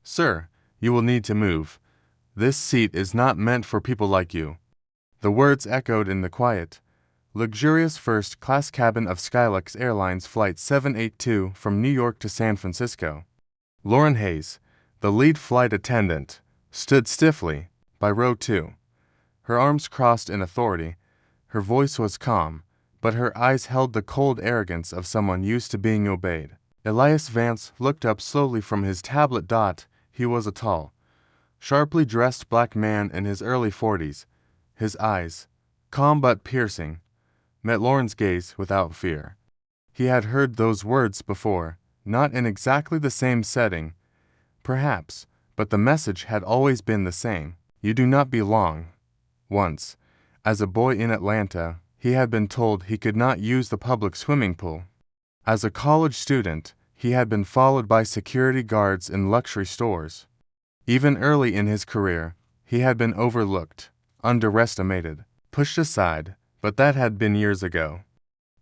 Sir, you will need to move. This seat is not meant for people like you. The words echoed in the quiet, luxurious first-class cabin of Skylux Airlines Flight 782 from New York to San Francisco. Lauren Hayes, the lead flight attendant, stood stiffly by row 2. Her arms crossed in authority. Her voice was calm, but her eyes held the cold arrogance of someone used to being obeyed. Elias Vance looked up slowly from his tablet. He was a tall, sharply dressed black man in his early 40s. His eyes, calm but piercing, met Lauren's gaze without fear. He had heard those words before, not in exactly the same setting, perhaps, but the message had always been the same. You do not belong. Once, as a boy in Atlanta, he had been told he could not use the public swimming pool. As a college student, he had been followed by security guards in luxury stores. Even early in his career, he had been overlooked, underestimated, pushed aside, but that had been years ago.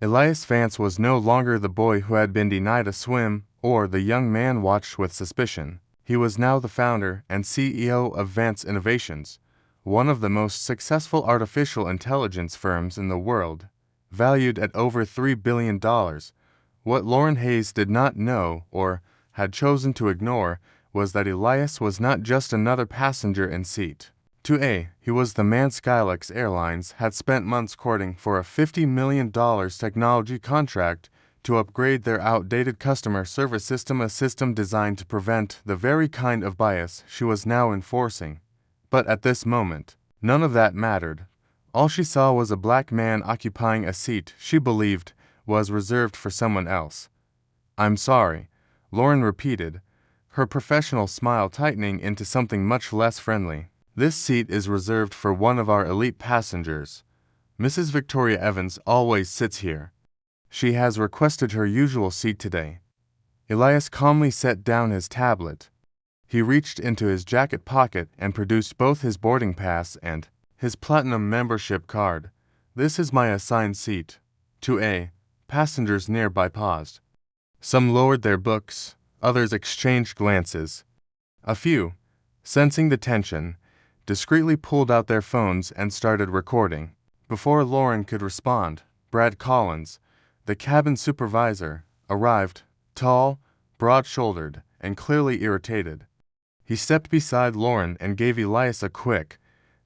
Elias Vance was no longer the boy who had been denied a swim or the young man watched with suspicion. He was now the founder and CEO of Vance Innovations, one of the most successful artificial intelligence firms in the world, valued at over $3 billion. What Lauren Hayes did not know, or had chosen to ignore, was that Elias was not just another passenger in seat 2A. He was the man Skylux Airlines had spent months courting for a $50 million technology contract to upgrade their outdated customer service system, a system designed to prevent the very kind of bias she was now enforcing. But at this moment, none of that mattered. All she saw was a black man occupying a seat she believed was reserved for someone else. "I'm sorry," Lauren repeated, her professional smile tightening into something much less friendly. "This seat is reserved for one of our elite passengers. Mrs. Victoria Evans always sits here. She has requested her usual seat today." Elias calmly set down his tablet. He reached into his jacket pocket and produced both his boarding pass and his platinum membership card. "This is my assigned seat. 2A. Passengers nearby paused. Some lowered their books, others exchanged glances. A few, sensing the tension, discreetly pulled out their phones and started recording. Before Lauren could respond, Brad Collins, the cabin supervisor, arrived, tall, broad-shouldered, and clearly irritated. He stepped beside Lauren and gave Elias a quick,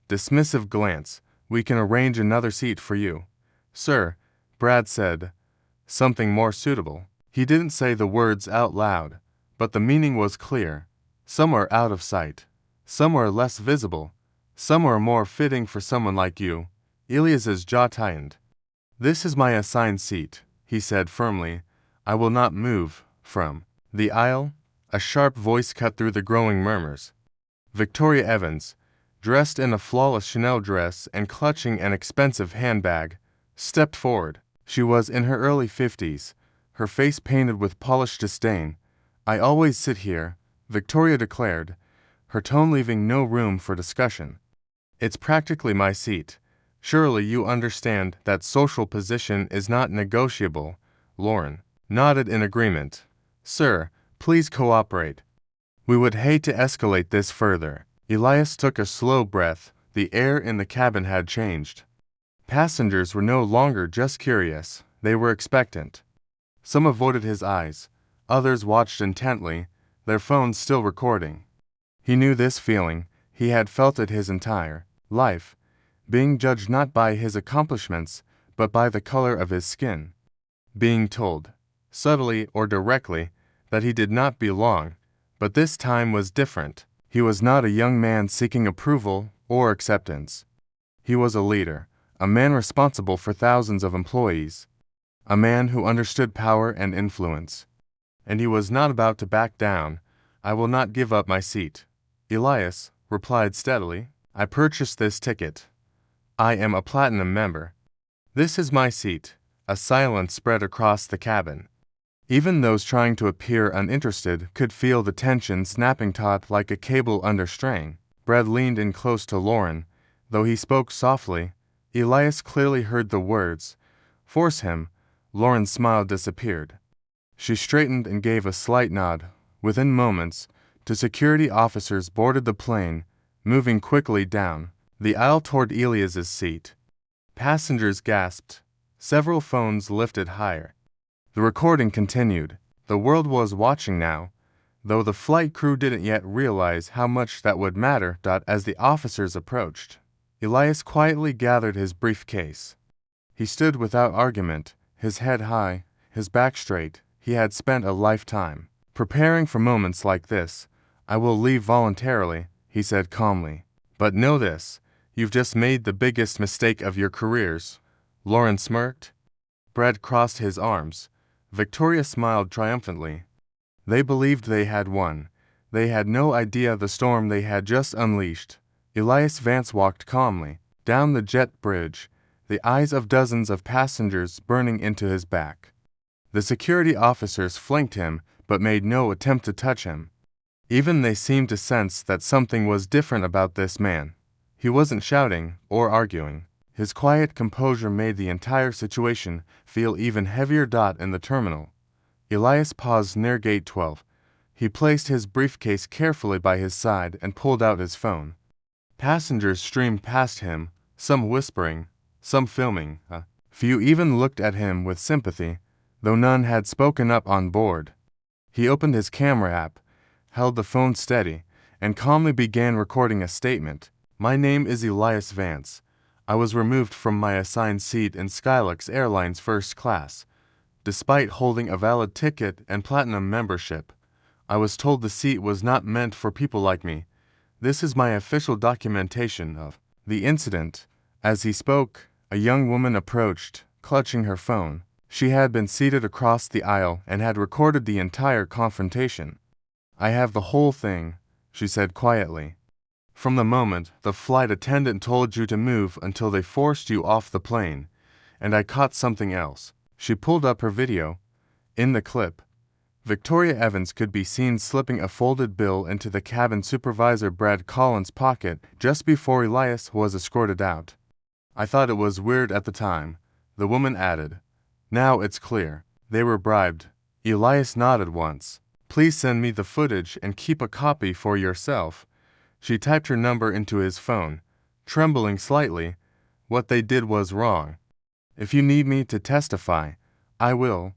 dismissive glance. "We can arrange another seat for you, sir," Brad said. "Something more suitable." He didn't say the words out loud, but the meaning was clear. Somewhere out of sight, somewhere less visible, somewhere more fitting for someone like you. Elias's jaw tightened. "This is my assigned seat," he said firmly. "I will not move from the aisle." A sharp voice cut through the growing murmurs. Victoria Evans, dressed in a flawless Chanel dress and clutching an expensive handbag, stepped forward. She was in her early 50s, her face painted with polished disdain. "I always sit here," Victoria declared, her tone leaving no room for discussion. "It's practically my seat. Surely you understand that social position is not negotiable." Lauren nodded in agreement. "Sir, please cooperate. We would hate to escalate this further." Elias took a slow breath. The air in the cabin had changed. Passengers were no longer just curious, they were expectant. Some avoided his eyes, others watched intently, their phones still recording. He knew this feeling, he had felt it his entire life, being judged not by his accomplishments, but by the color of his skin. Being told, subtly or directly, that he did not belong, but this time was different. He was not a young man seeking approval or acceptance. He was a leader, a man responsible for thousands of employees, a man who understood power and influence. And he was not about to back down. "I will not give up my seat," Elias replied steadily. "I purchased this ticket. I am a platinum member. This is my seat." A silence spread across the cabin. Even those trying to appear uninterested could feel the tension snapping taut like a cable under strain. Brad leaned in close to Lauren. Though he spoke softly, Elias clearly heard the words. "Force him." Lauren's smile disappeared. She straightened and gave a slight nod. Within moments, Two security officers boarded the plane, moving quickly down the aisle toward Elias's seat. Passengers gasped. Several phones lifted higher. The recording continued. The world was watching now, though the flight crew didn't yet realize how much that would matter. As the officers approached, Elias quietly gathered his briefcase. He stood without argument, his head high, his back straight. He had spent a lifetime preparing for moments like this. "I will leave voluntarily," he said calmly. "But know this, you've just made the biggest mistake of your careers." Lauren smirked. Brad crossed his arms. Victoria smiled triumphantly. They believed they had won. They had no idea the storm they had just unleashed. Elias Vance walked calmly down the jet bridge, the eyes of dozens of passengers burning into his back. The security officers flanked him, but made no attempt to touch him. Even they seemed to sense that something was different about this man. He wasn't shouting or arguing. His quiet composure made the entire situation feel even heavier. In the terminal, Elias paused near gate 12. He placed his briefcase carefully by his side and pulled out his phone. Passengers streamed past him, some whispering, some filming. A few even looked at him with sympathy, though none had spoken up on board. He opened his camera app, held the phone steady, and calmly began recording a statement. "My name is Elias Vance. I was removed from my assigned seat in Skylux Airlines First Class. Despite holding a valid ticket and platinum membership, I was told the seat was not meant for people like me. This is my official documentation of the incident." As he spoke, a young woman approached, clutching her phone. She had been seated across the aisle and had recorded the entire confrontation. "I have the whole thing," she said quietly. "From the moment the flight attendant told you to move until they forced you off the plane, and I caught something else." She pulled up her video. In the clip, Victoria Evans could be seen slipping a folded bill into the cabin supervisor Brad Collins' pocket just before Elias was escorted out. "I thought it was weird at the time," the woman added. "Now it's clear. They were bribed." Elias nodded once. "Please send me the footage and keep a copy for yourself." She typed her number into his phone, trembling slightly. "What they did was wrong. If you need me to testify, I will."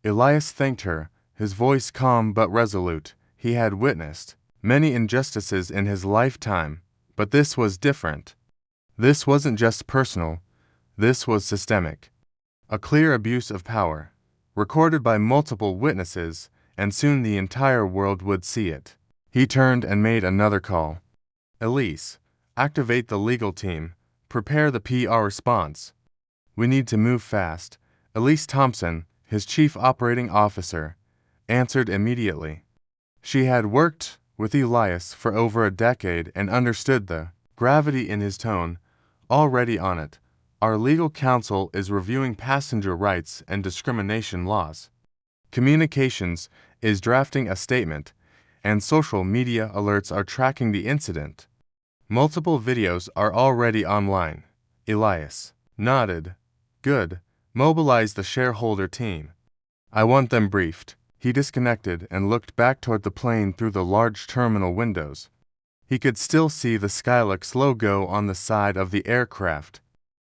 Elias thanked her, his voice calm but resolute. He had witnessed many injustices in his lifetime, but this was different. This wasn't just personal, this was systemic. A clear abuse of power, recorded by multiple witnesses, and soon the entire world would see it. He turned and made another call. "Elise, activate the legal team. Prepare the PR response. We need to move fast." Elise Thompson, his chief operating officer, answered immediately. She had worked with Elias for over a decade and understood the gravity in his tone. "Already on it. Our legal counsel is reviewing passenger rights and discrimination laws. Communications is drafting a statement, and social media alerts are tracking the incident. Multiple videos are already online." Elias nodded. "Good. Mobilize the shareholder team. I want them briefed." He disconnected and looked back toward the plane through the large terminal windows. He could still see the Skylux logo on the side of the aircraft.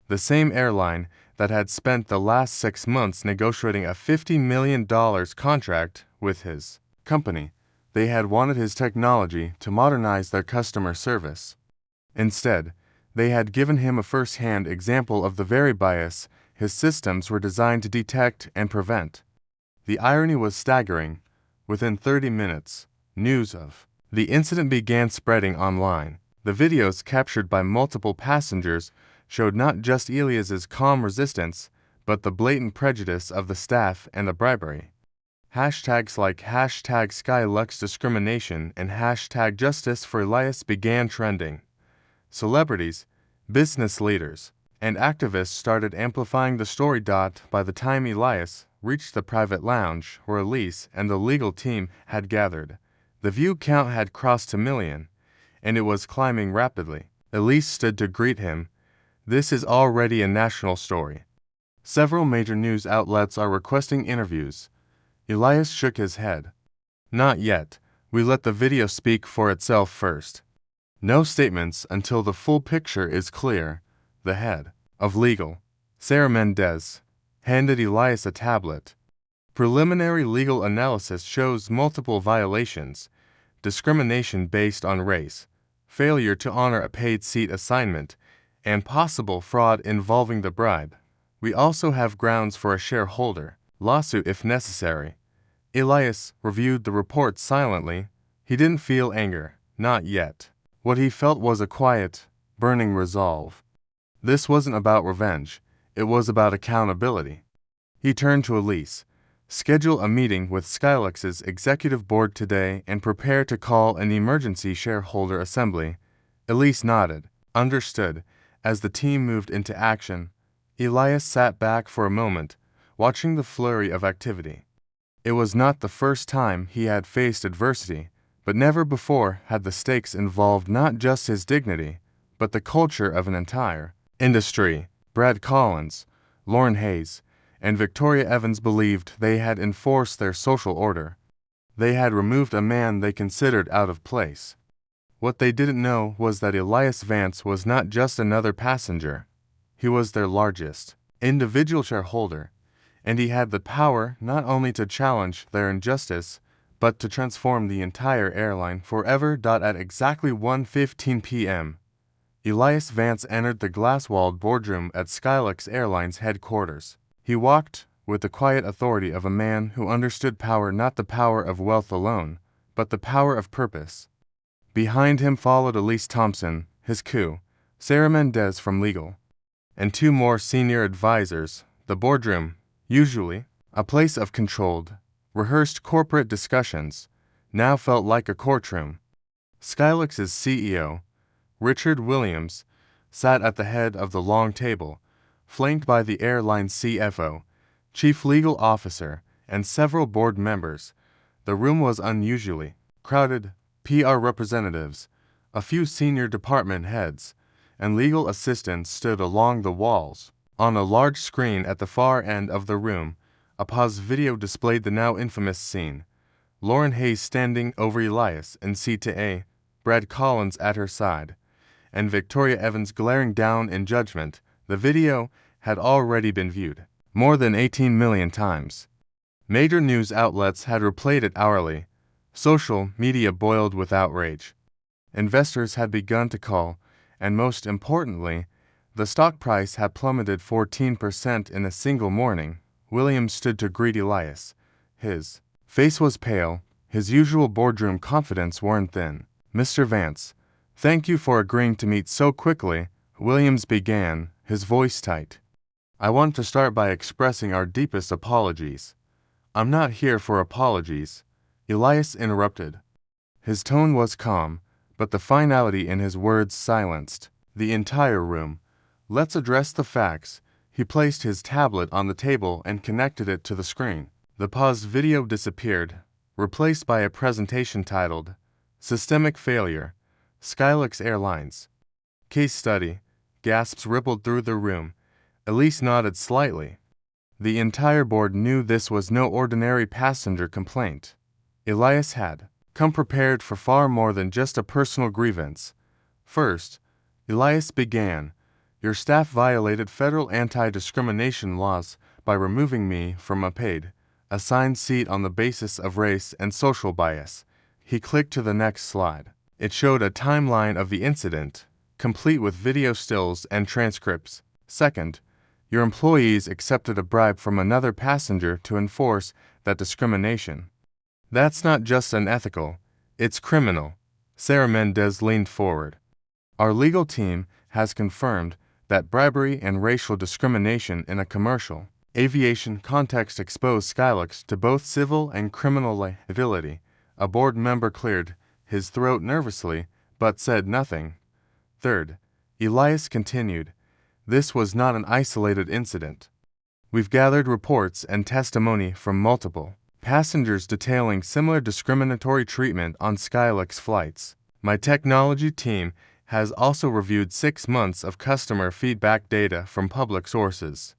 The same airline that had spent the last 6 months negotiating a $50 million contract with his company. They had wanted his technology to modernize their customer service. Instead, they had given him a first-hand example of the very bias his systems were designed to detect and prevent. The irony was staggering. Within 30 minutes, news of the incident began spreading online. The videos captured by multiple passengers showed not just Elias's calm resistance, but the blatant prejudice of the staff and the bribery. Hashtags like #SkyluxDiscrimination and #Justice for Elias began trending. Celebrities, business leaders, and activists started amplifying the story. By the time Elias reached the private lounge where Elise and the legal team had gathered, the view count had crossed a million, and it was climbing rapidly. Elise stood to greet him. "This is already a national story. Several major news outlets are requesting interviews." Elias shook his head. "Not yet. We let the video speak for itself first. No statements until the full picture is clear. The head of legal, Sarah Mendez, handed Elias a tablet. Preliminary legal analysis shows multiple violations: discrimination based on race, failure to honor a paid seat assignment, and possible fraud involving the bribe. We also have grounds for a shareholder lawsuit if necessary. Elias reviewed the report silently. He didn't feel anger, not yet. What he felt was a quiet, burning resolve. This wasn't about revenge, it was about accountability. He turned to Elise. Schedule a meeting with Skylux's executive board today and prepare to call an emergency shareholder assembly. Elise nodded, understood. As the team moved into action, Elias sat back for a moment, watching the flurry of activity. It was not the first time he had faced adversity, but never before had the stakes involved not just his dignity, but the culture of an entire industry. Brad Collins, Lauren Hayes, and Victoria Evans believed they had enforced their social order. They had removed a man they considered out of place. What they didn't know was that Elias Vance was not just another passenger. He was their largest individual shareholder, and he had the power not only to challenge their injustice, but to transform the entire airline forever. At exactly 1:15 p.m., Elias Vance entered the glass-walled boardroom at Skylux Airlines headquarters. He walked with the quiet authority of a man who understood power, not the power of wealth alone, but the power of purpose. Behind him followed Elise Thompson, his coup, Sarah Mendez from legal, and two more senior advisors. The boardroom, usually a place of controlled, rehearsed corporate discussions, now felt like a courtroom. Skylux's CEO, Richard Williams, sat at the head of the long table, flanked by the airline's CFO, chief legal officer, and several board members. The room was unusually crowded. PR representatives, a few senior department heads, and legal assistants stood along the walls. On a large screen at the far end of the room, a paused video displayed the now infamous scene. Lauren Hayes standing over Elias in seat-A, Brad Collins at her side, and Victoria Evans glaring down in judgment. The video had already been viewed more than 18 million times. Major news outlets had replayed it hourly. Social media boiled with outrage. Investors had begun to call, and most importantly, the stock price had plummeted 14% in a single morning. Williams stood to greet Elias. His face was pale, his usual boardroom confidence worn thin. "Mr. Vance, thank you for agreeing to meet so quickly," Williams began, his voice tight. "I want to start by expressing our deepest apologies." "I'm not here for apologies," Elias interrupted. His tone was calm, but the finality in his words silenced the entire room. "Let's address the facts." He placed his tablet on the table and connected it to the screen. The paused video disappeared, replaced by a presentation titled, "Systemic Failure, Skylux Airlines. Case Study." Gasps rippled through the room. Elise nodded slightly. The entire board knew this was no ordinary passenger complaint. Elias had come prepared for far more than just a personal grievance. First, Elias began, "Your staff violated federal anti-discrimination laws by removing me from a paid, assigned seat on the basis of race and social bias." He clicked to the next slide. It showed a timeline of the incident, complete with video stills and transcripts. Second, your employees accepted a bribe from another passenger to enforce that discrimination. That's not just unethical, it's criminal. Sarah Mendez leaned forward. Our legal team has confirmed that bribery and racial discrimination in a commercial aviation context expose Skylux to both civil and criminal liability. A board member cleared his throat nervously, but said nothing. Third, Elias continued, "This was not an isolated incident. We've gathered reports and testimony from multiple passengers detailing similar discriminatory treatment on Skylux flights. My technology team has also reviewed 6 months of customer feedback data from public sources.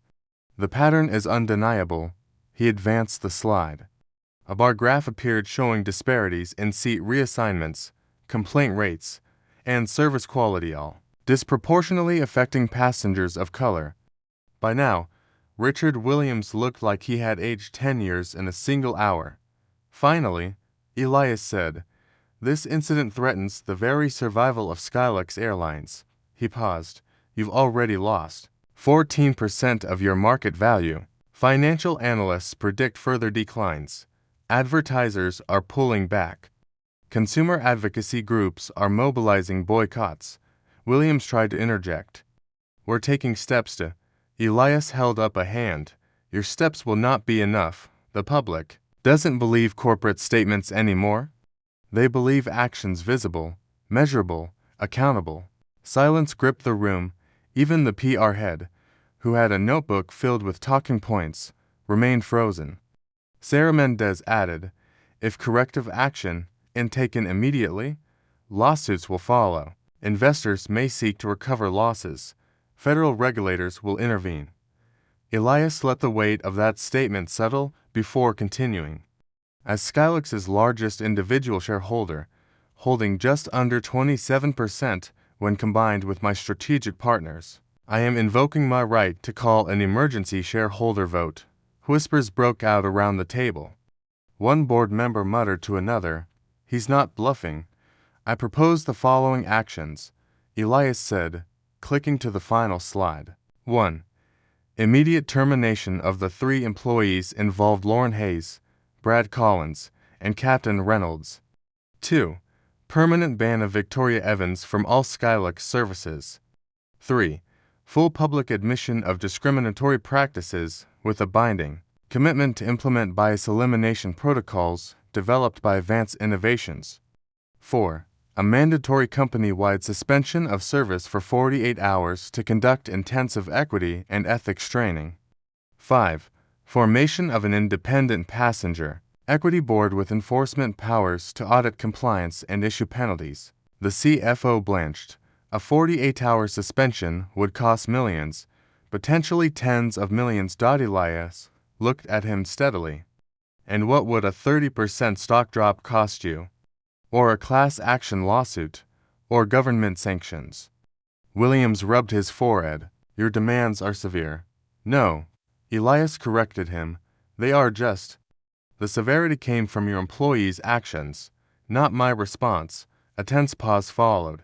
The pattern is undeniable." He advanced the slide. A bar graph appeared showing disparities in seat reassignments, complaint rates, and service quality, all disproportionately affecting passengers of color. By now, Richard Williams looked like he had aged 10 years in a single hour. Finally, Elias said, "This incident threatens the very survival of Skylux Airlines." He paused. "You've already lost 14% of your market value. Financial analysts predict further declines. Advertisers are pulling back. Consumer advocacy groups are mobilizing boycotts." Williams tried to interject. "We're taking steps to—" Elias held up a hand. "Your steps will not be enough. The public doesn't believe corporate statements anymore. They believe actions visible, measurable, accountable." Silence gripped the room. Even the PR head, who had a notebook filled with talking points, remained frozen. Sarah Mendez added, "If corrective action isn't taken immediately, lawsuits will follow. Investors may seek to recover losses. Federal regulators will intervene." Elias let the weight of that statement settle before continuing. "As Skylux's largest individual shareholder, holding just under 27% when combined with my strategic partners, I am invoking my right to call an emergency shareholder vote." Whispers broke out around the table. One board member muttered to another, "He's not bluffing." "I propose the following actions," Elias said, clicking to the final slide. 1. Immediate termination of the 3 employees involved: Lauren Hayes, Brad Collins, and Captain Reynolds. 2. Permanent ban of Victoria Evans from all Skylux services. 3. Full public admission of discriminatory practices with a binding commitment to implement bias elimination protocols developed by Advanced Innovations. 4. A mandatory company-wide suspension of service for 48 hours to conduct intensive equity and ethics training. 5. Formation of an independent passenger equity board with enforcement powers to audit compliance and issue penalties. The CFO blanched. A 48-hour suspension would cost millions, potentially tens of millions. Elias looked at him steadily. "And what would a 30% stock drop cost you? Or a class action lawsuit? Or government sanctions?" Williams rubbed his forehead. "Your demands are severe." "No," Elias corrected him. "They are just. The severity came from your employees' actions, not my response." A tense pause followed.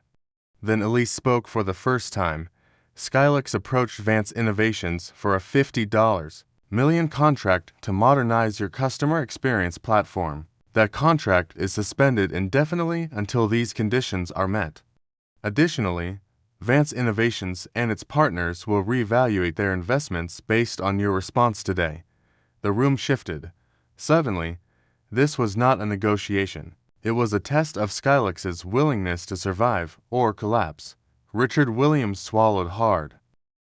Then Elise spoke for the first time. "Skylux approached Advanced Innovations for a $50 million contract to modernize your customer experience platform. That contract is suspended indefinitely until these conditions are met. Additionally, Advanced Innovations and its partners will reevaluate their investments based on your response today." The room shifted. Suddenly, this was not a negotiation. It was a test of Skylux's willingness to survive or collapse. Richard Williams swallowed hard.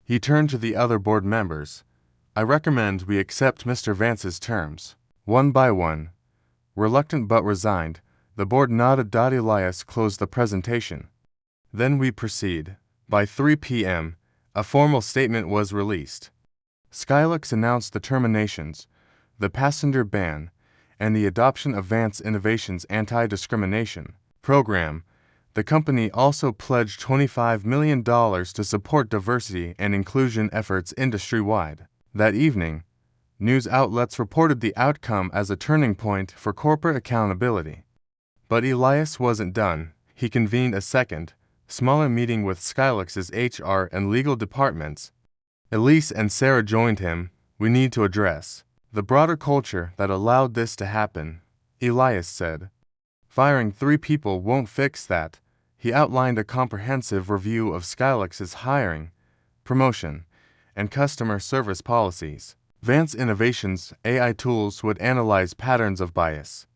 He turned to the other board members. "I recommend we accept Mr. Vance's terms." One by one, reluctant but resigned, the board nodded. Elias closed the presentation. "Then we proceed." By 3 p.m., a formal statement was released. Skylux announced the terminations, the passenger ban, and the adoption of Advanced Innovations' anti-discrimination program. The company also pledged $25 million to support diversity and inclusion efforts industry-wide. That evening, news outlets reported the outcome as a turning point for corporate accountability. But Elias wasn't done. He convened a second, smaller meeting with Skylux's HR and legal departments. Elise and Sarah joined him. "We need to address the broader culture that allowed this to happen," Elias said. "Firing 3 people won't fix that." He outlined a comprehensive review of Skylux's hiring, promotion, and customer service policies. Advanced Innovations' AI tools would analyze patterns of bias.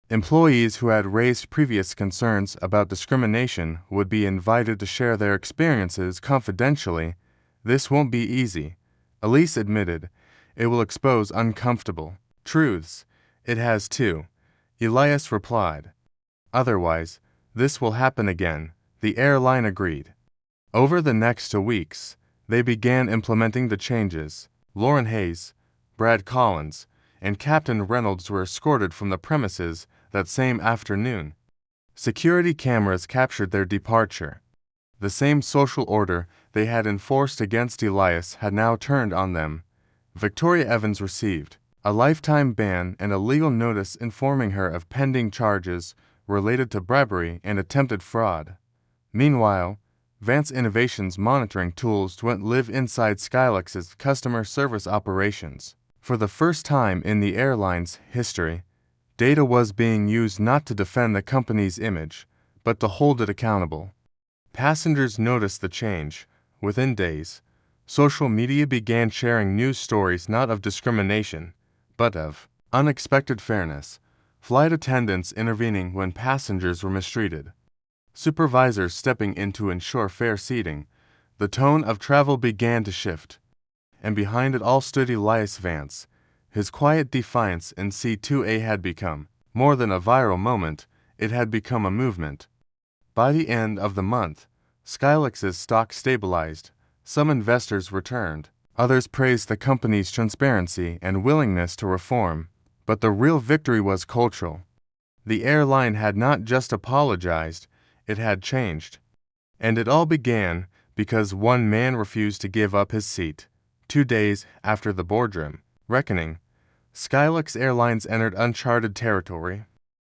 Employees who had raised previous concerns about discrimination would be invited to share their experiences confidentially. "This won't be easy," Elise admitted. "It will expose uncomfortable truths." "It has too," Elias replied. "Otherwise, this will happen again," the airline agreed. Over the next 2 weeks, they began implementing the changes. Lauren Hayes, Brad Collins, and Captain Reynolds were escorted from the premises that same afternoon. Security cameras captured their departure. The same social order they had enforced against Elias had now turned on them. Victoria Evans received a lifetime ban and a legal notice informing her of pending charges related to bribery and attempted fraud. Meanwhile, Vance Innovations monitoring tools went live inside Skylux's customer service operations. For the first time in the airline's history, data was being used not to defend the company's image, but to hold it accountable. Passengers noticed the change. Within days, social media began sharing news stories not of discrimination, but of unexpected fairness, flight attendants intervening when passengers were mistreated, supervisors stepping in to ensure fair seating. The tone of travel began to shift, and behind it all stood Elias Vance. His quiet defiance in C2A had become more than a viral moment, it had become a movement. By the end of the month, Skylux's stock stabilized. Some investors returned. Others praised the company's transparency and willingness to reform. But the real victory was cultural. The airline had not just apologized, it had changed. And it all began because one man refused to give up his seat. 2 days after the boardroom reckoning, Skylux Airlines entered uncharted territory.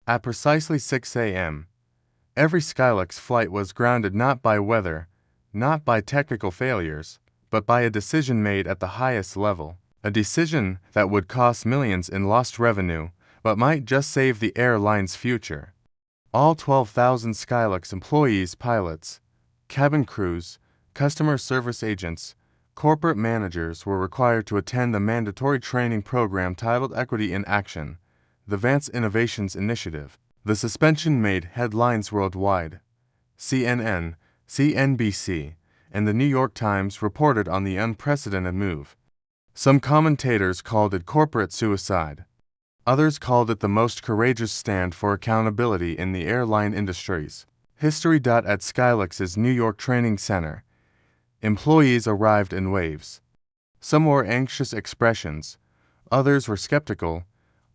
At precisely 6 a.m., every Skylux flight was grounded not by weather, not by technical failures, but by a decision made at the highest level. A decision that would cost millions in lost revenue, but might just save the airline's future. All 12,000 Skylux employees, pilots, cabin crews, customer service agents, corporate managers were required to attend the mandatory training program titled Equity in Action, the Vance Innovations Initiative. The suspension made headlines worldwide. CNN, CNBC, and the New York Times reported on the unprecedented move. Some commentators called it corporate suicide. Others called it the most courageous stand for accountability in the airline industries. History. At Skylux's New York Training Center, employees arrived in waves. Some wore anxious expressions, others were skeptical,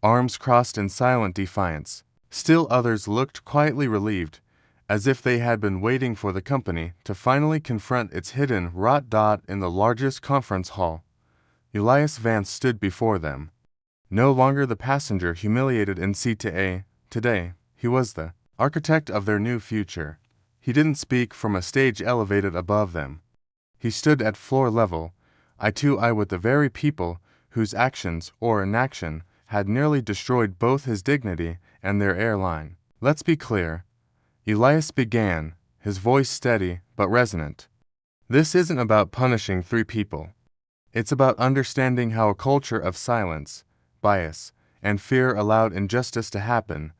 arms crossed in silent defiance. Still others looked quietly relieved, as if they had been waiting for the company to finally confront its hidden rot. In the largest conference hall, Elias Vance stood before them. No longer the passenger humiliated in C2A, today, he was the architect of their new future. He didn't speak from a stage elevated above them. He stood at floor level, eye to eye with the very people whose actions or inaction had nearly destroyed both his dignity and their airline. Let's be clear. Elias began, his voice steady but resonant. This isn't about punishing 3 people. It's about understanding how a culture of silence, bias, and fear allowed injustice to happen.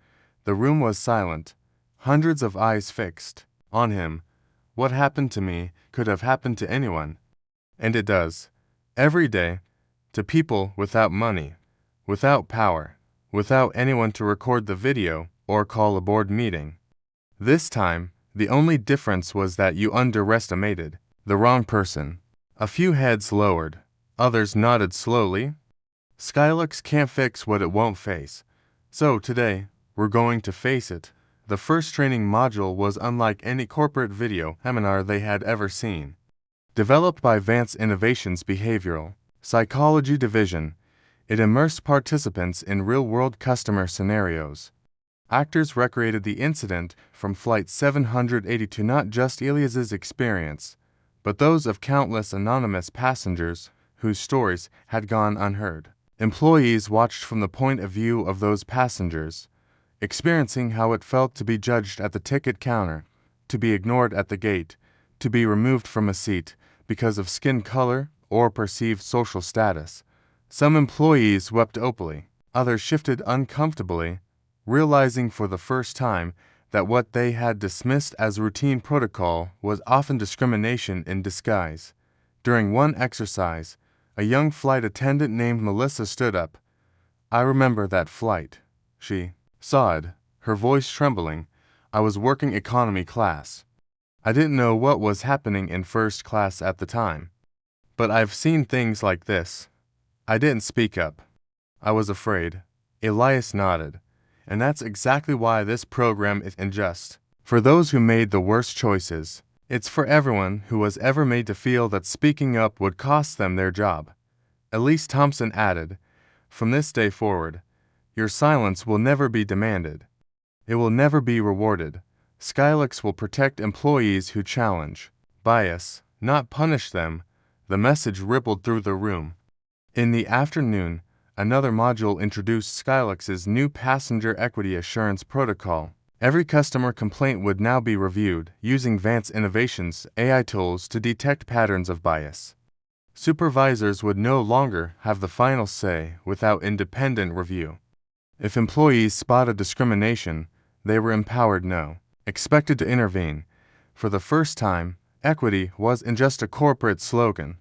The room was silent, hundreds of eyes fixed on him. What happened to me could have happened to anyone. And it does. Every day. To people without money, without power, without anyone to record the video or call a board meeting. This time, the only difference was that you underestimated the wrong person. A few heads lowered. Others nodded slowly. Skylux can't fix what it won't face. So today, we're going to face it. The first training module was unlike any corporate video seminar they had ever seen. Developed by Vance Innovations Behavioral Psychology Division, it immersed participants in real-world customer scenarios. Actors recreated the incident from Flight 782, not just Elias's experience, but those of countless anonymous passengers whose stories had gone unheard. Employees watched from the point of view of those passengers, experiencing how it felt to be judged at the ticket counter, to be ignored at the gate, to be removed from a seat because of skin color or perceived social status. Some employees wept openly, others shifted uncomfortably, realizing for the first time that what they had dismissed as routine protocol was often discrimination in disguise. During one exercise, a young flight attendant named Melissa stood up. "I remember that flight," she sobbed, her voice trembling. "I was working economy class. I didn't know what was happening in first class at the time. But I've seen things like this." "I didn't speak up. I was afraid. Elias nodded. And that's exactly why this program is unjust. For those who made the worst choices. It's for everyone who was ever made to feel that speaking up would cost them their job. Elise Thompson added, "From this day forward, your silence will never be demanded. It will never be rewarded. Skylux will protect employees who challenge bias, not punish them." The message rippled through the room. In the afternoon, another module introduced Skylux's new passenger equity assurance protocol. Every customer complaint would now be reviewed using Vance Innovations' AI tools to detect patterns of bias. Supervisors would no longer have the final say without independent review. If employees spotted discrimination, they were empowered, no, expected to intervene. For the first time, equity wasn't just a corporate slogan.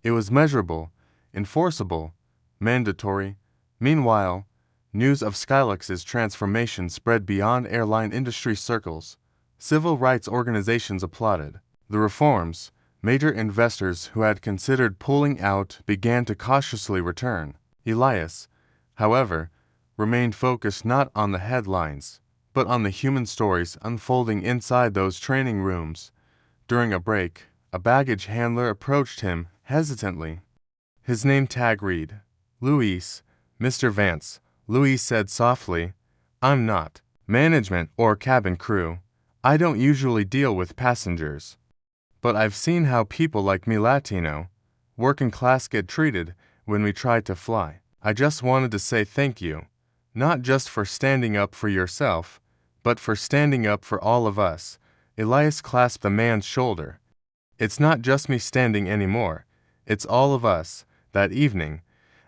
It was measurable, enforceable, mandatory. Meanwhile, news of Skylux's transformation spread beyond airline industry circles. Civil rights organizations applauded the reforms. Major investors who had considered pulling out began to cautiously return. Elias, however, remained focused not on the headlines, but on the human stories unfolding inside those training rooms. During a break, a baggage handler approached him hesitantly. His name tag read, "Luis, Mr. Vance." Luis said softly, "I'm not management or cabin crew. I don't usually deal with passengers. But I've seen how people like me, Latino, working class, get treated when we try to fly. I just wanted to say thank you, not just for standing up for yourself, but for standing up for all of us." Elias clasped the man's shoulder. "It's not just me standing anymore, it's all of us." That evening,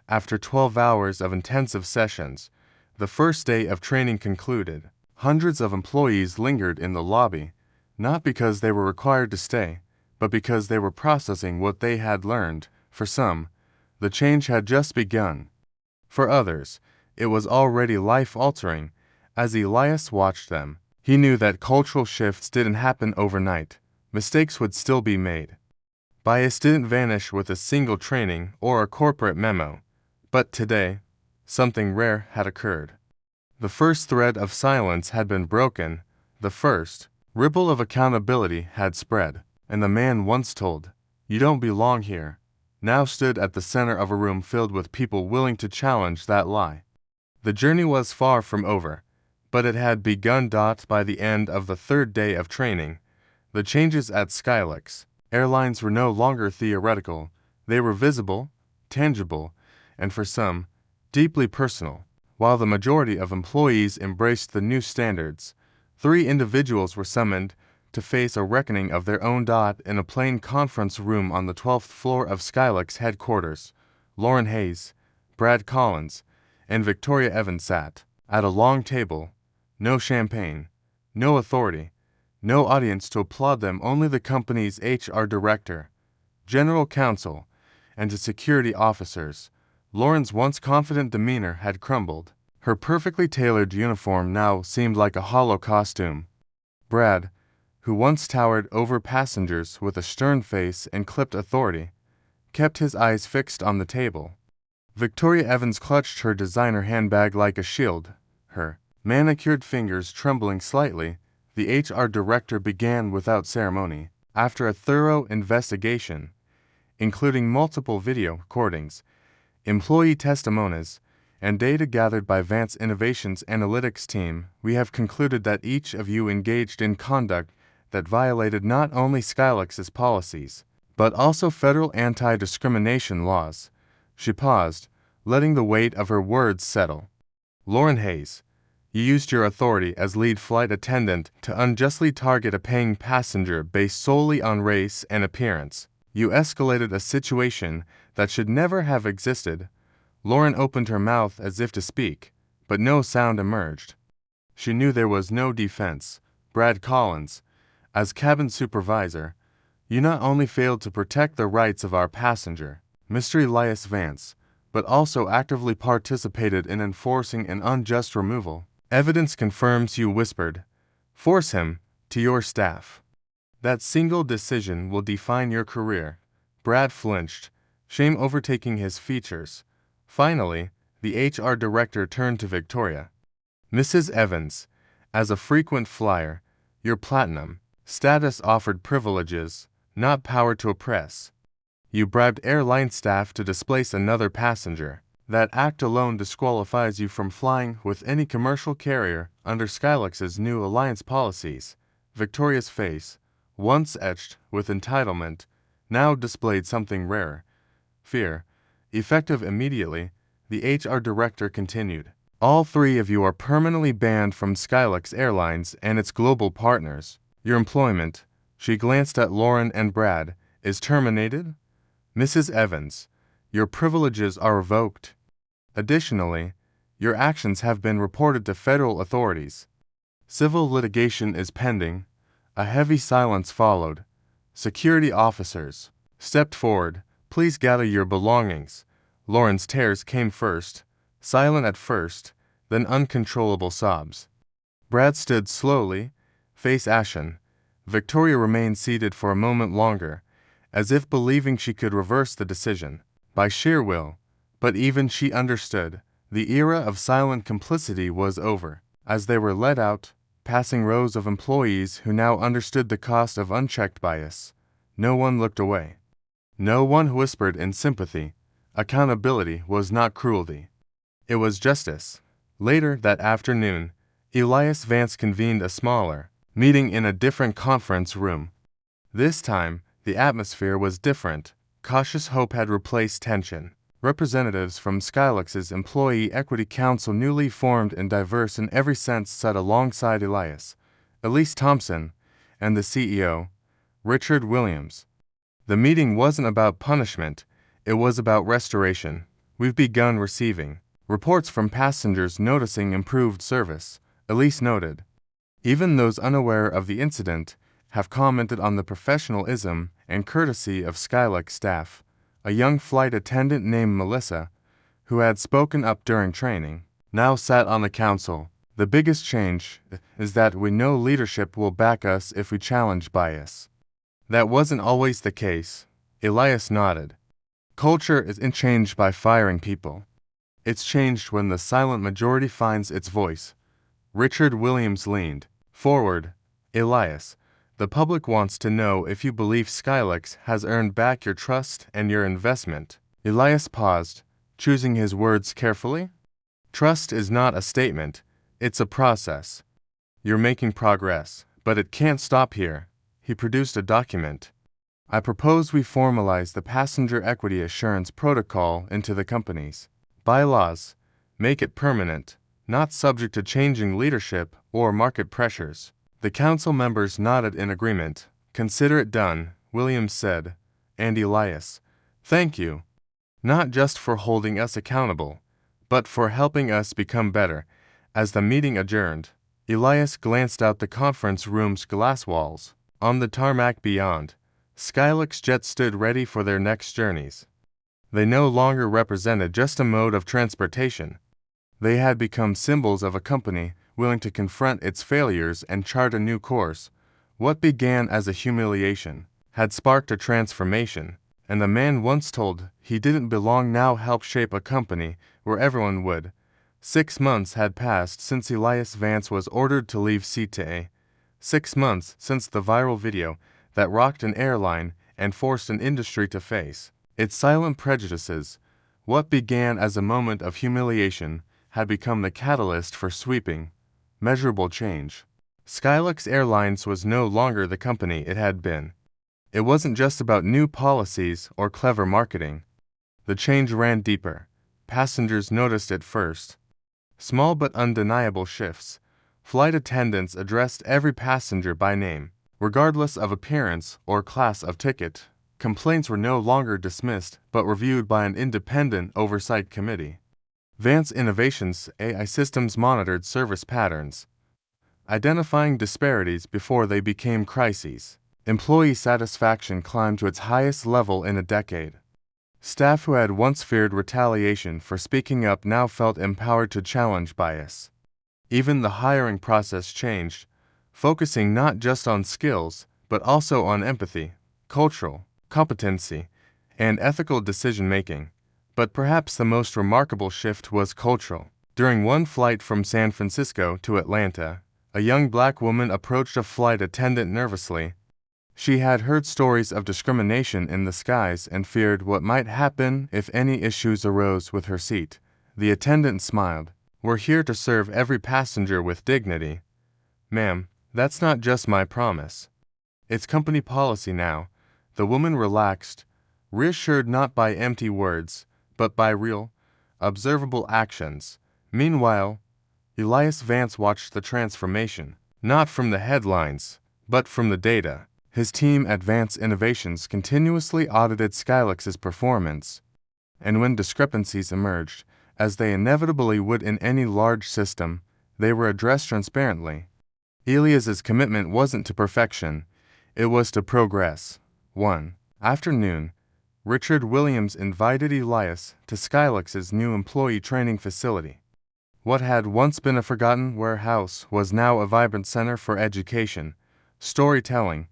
after 12 hours of intensive sessions, the first day of training concluded. Hundreds of employees lingered in the lobby, not because they were required to stay, but because they were processing what they had learned. For some, the change had just begun. For others, it was already life-altering. As Elias watched them, he knew that cultural shifts didn't happen overnight. Mistakes would still be made. Bias didn't vanish with a single training or a corporate memo. But today, something rare had occurred. The first thread of silence had been broken. The first ripple of accountability had spread. And the man once told, "You don't belong here," now stood at the center of a room filled with people willing to challenge that lie. The journey was far from over, but it had begun. By the end of the third day of training, the changes at Skylux Airlines were no longer theoretical. They were visible, tangible, and for some, deeply personal. While the majority of employees embraced the new standards, 3 individuals were summoned to face a reckoning of their own. In a plain conference room on the 12th floor of Skylux headquarters, Lauren Hayes, Brad Collins, and Victoria Evans sat at a long table. No champagne, no authority, no audience to applaud them, only the company's HR director, general counsel, and the security officers. Lauren's once confident demeanor had crumbled. Her perfectly tailored uniform now seemed like a hollow costume. Brad, who once towered over passengers with a stern face and clipped authority, kept his eyes fixed on the table. Victoria Evans clutched her designer handbag like a shield, her manicured fingers trembling slightly. The HR director began without ceremony. After a thorough investigation, including multiple video recordings, employee testimonies, and data gathered by Vance Innovations' analytics team, we have concluded that each of you engaged in conduct that violated not only Skylux's policies, but also federal anti-discrimination laws. She paused, letting the weight of her words settle. Lauren Hayes, you used your authority as lead flight attendant to unjustly target a paying passenger based solely on race and appearance. You escalated a situation that should never have existed. Lauren opened her mouth as if to speak, but no sound emerged. She knew there was no defense. Brad Collins, as cabin supervisor, you not only failed to protect the rights of our passenger, Mr. Elias Vance, but also actively participated in enforcing an unjust removal. Evidence confirms you whispered, "Force him," to your staff. That single decision will define your career. Brad flinched, shame overtaking his features. Finally, The HR director turned to Victoria. Mrs. Evans, as a frequent flyer, your platinum status offered privileges, not power to oppress. You bribed airline staff to displace another passenger. That act alone disqualifies you from flying with any commercial carrier under Skylux's new alliance policies. Victoria's face, once etched with entitlement, now displayed something rare: fear. Effective immediately, the HR director continued. All three of you are permanently banned from Skylux Airlines and its global partners. Your employment, she glanced at Lauren and Brad, is terminated. Mrs. Evans, your privileges are revoked. Additionally, your actions have been reported to federal authorities. Civil litigation is pending. A heavy silence followed. Security officers stepped forward. Please gather your belongings. Lauren's tears came first, silent at first, then uncontrollable sobs. Brad stood slowly, face ashen. Victoria remained seated for a moment longer, as if believing she could reverse the decision by sheer will. But even she understood. The era of silent complicity was over. As they were led out, passing rows of employees who now understood the cost of unchecked bias, no one looked away. No one whispered in sympathy. Accountability was not cruelty. It was justice. Later that afternoon, Elias Vance convened a smaller meeting in a different conference room. This time, the atmosphere was different. Cautious hope had replaced tension. Representatives from Skylux's Employee Equity Council, newly formed and diverse in every sense, sat alongside Elias, Elise Thompson, and the CEO, Richard Williams. The meeting wasn't about punishment, it was about restoration. We've begun receiving reports from passengers noticing improved service, Elise noted. Even those unaware of the incident have commented on the professionalism and courtesy of Skylux staff. A young flight attendant named Melissa, who had spoken up during training, now sat on the council. The biggest change is that we know leadership will back us if we challenge bias. That wasn't always the case. Elias nodded. Culture isn't changed by firing people. It's changed when the silent majority finds its voice. Richard Williams leaned forward. Elias, the public wants to know if you believe Skylux has earned back your trust and your investment. Elias paused, choosing his words carefully. Trust is not a statement, it's a process. You're making progress, but it can't stop here. He produced a document. I propose we formalize the Passenger Equity Assurance Protocol into the company's bylaws, make it permanent, not subject to changing leadership or market pressures. The council members nodded in agreement. Consider it done, Williams said. And Elias, thank you. Not just for holding us accountable, but for helping us become better. As the meeting adjourned, Elias glanced out the conference room's glass walls. On the tarmac beyond, Skylux jets stood ready for their next journeys. They no longer represented just a mode of transportation. They had become symbols of a company willing to confront its failures and chart a new course. What began as a humiliation had sparked a transformation, and the man once told he didn't belong now helped shape a company where everyone would. 6 months had passed since Elias Vance was ordered to leave CTA. 6 months since the viral video that rocked an airline and forced an industry to face its silent prejudices. What began as a moment of humiliation had become the catalyst for sweeping, measurable change. Skylux Airlines was no longer the company it had been. It wasn't just about new policies or clever marketing. The change ran deeper. Passengers noticed it first. Small but undeniable shifts. Flight attendants addressed every passenger by name, regardless of appearance or class of ticket. Complaints were no longer dismissed but reviewed by an independent oversight committee. Vance Innovations AI systems monitored service patterns, identifying disparities before they became crises. Employee satisfaction climbed to its highest level in a decade. Staff who had once feared retaliation for speaking up now felt empowered to challenge bias. Even the hiring process changed, focusing not just on skills, but also on empathy, cultural competency, and ethical decision-making. But perhaps the most remarkable shift was cultural. During one flight from San Francisco to Atlanta, a young black woman approached a flight attendant nervously. She had heard stories of discrimination in the skies and feared what might happen if any issues arose with her seat. The attendant smiled. "We're here to serve every passenger with dignity. Ma'am, that's not just my promise. It's company policy now." The woman relaxed, reassured not by empty words, but by real, observable actions. Meanwhile, Elias Vance watched the transformation, not from the headlines, but from the data. His team at Vance Innovations continuously audited Skylux's performance, and when discrepancies emerged, as they inevitably would in any large system, they were addressed transparently. Elias's commitment wasn't to perfection, it was to progress. One afternoon, Richard Williams invited Elias to Skylux's new employee training facility. What had once been a forgotten warehouse was now a vibrant center for education, storytelling,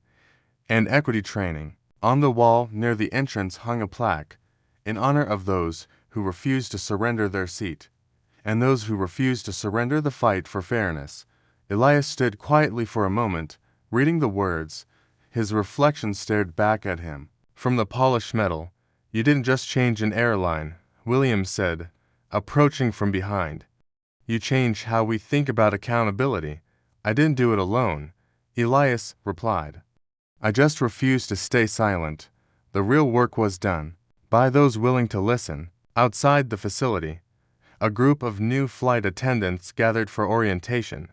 and equity training. On the wall near the entrance hung a plaque, in honor of those who refused to surrender their seat, and those who refused to surrender the fight for fairness. Elias stood quietly for a moment, reading the words. His reflection stared back at him. From the polished metal, "You didn't just change an airline," Williams said, approaching from behind. "You changed how we think about accountability." "I didn't do it alone," Elias replied. "I just refused to stay silent." The real work was done by those willing to listen. Outside the facility, a group of new flight attendants gathered for orientation.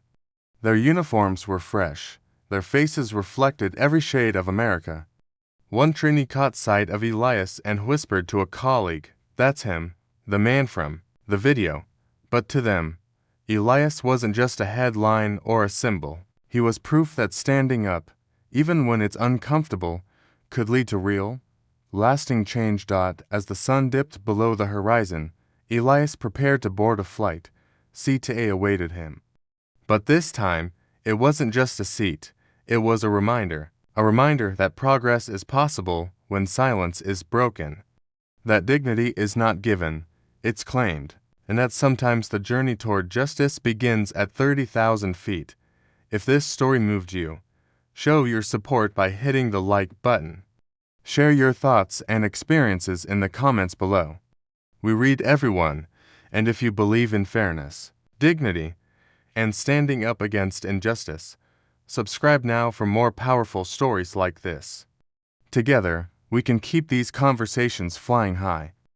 Their uniforms were fresh. Their faces reflected every shade of America. One trainee caught sight of Elias and whispered to a colleague, "That's him, the man from the video." But to them, Elias wasn't just a headline or a symbol. He was proof that standing up, even when it's uncomfortable, could lead to real, lasting change. As the sun dipped below the horizon, Elias prepared to board a flight. Seat A awaited him. But this time, it wasn't just a seat, it was a reminder that progress is possible when silence is broken, that dignity is not given, it's claimed, and that sometimes the journey toward justice begins at 30,000 feet. If this story moved you, show your support by hitting the like button. Share your thoughts and experiences in the comments below. We read everyone, and if you believe in fairness, dignity, and standing up against injustice, subscribe now for more powerful stories like this. Together, we can keep these conversations flying high.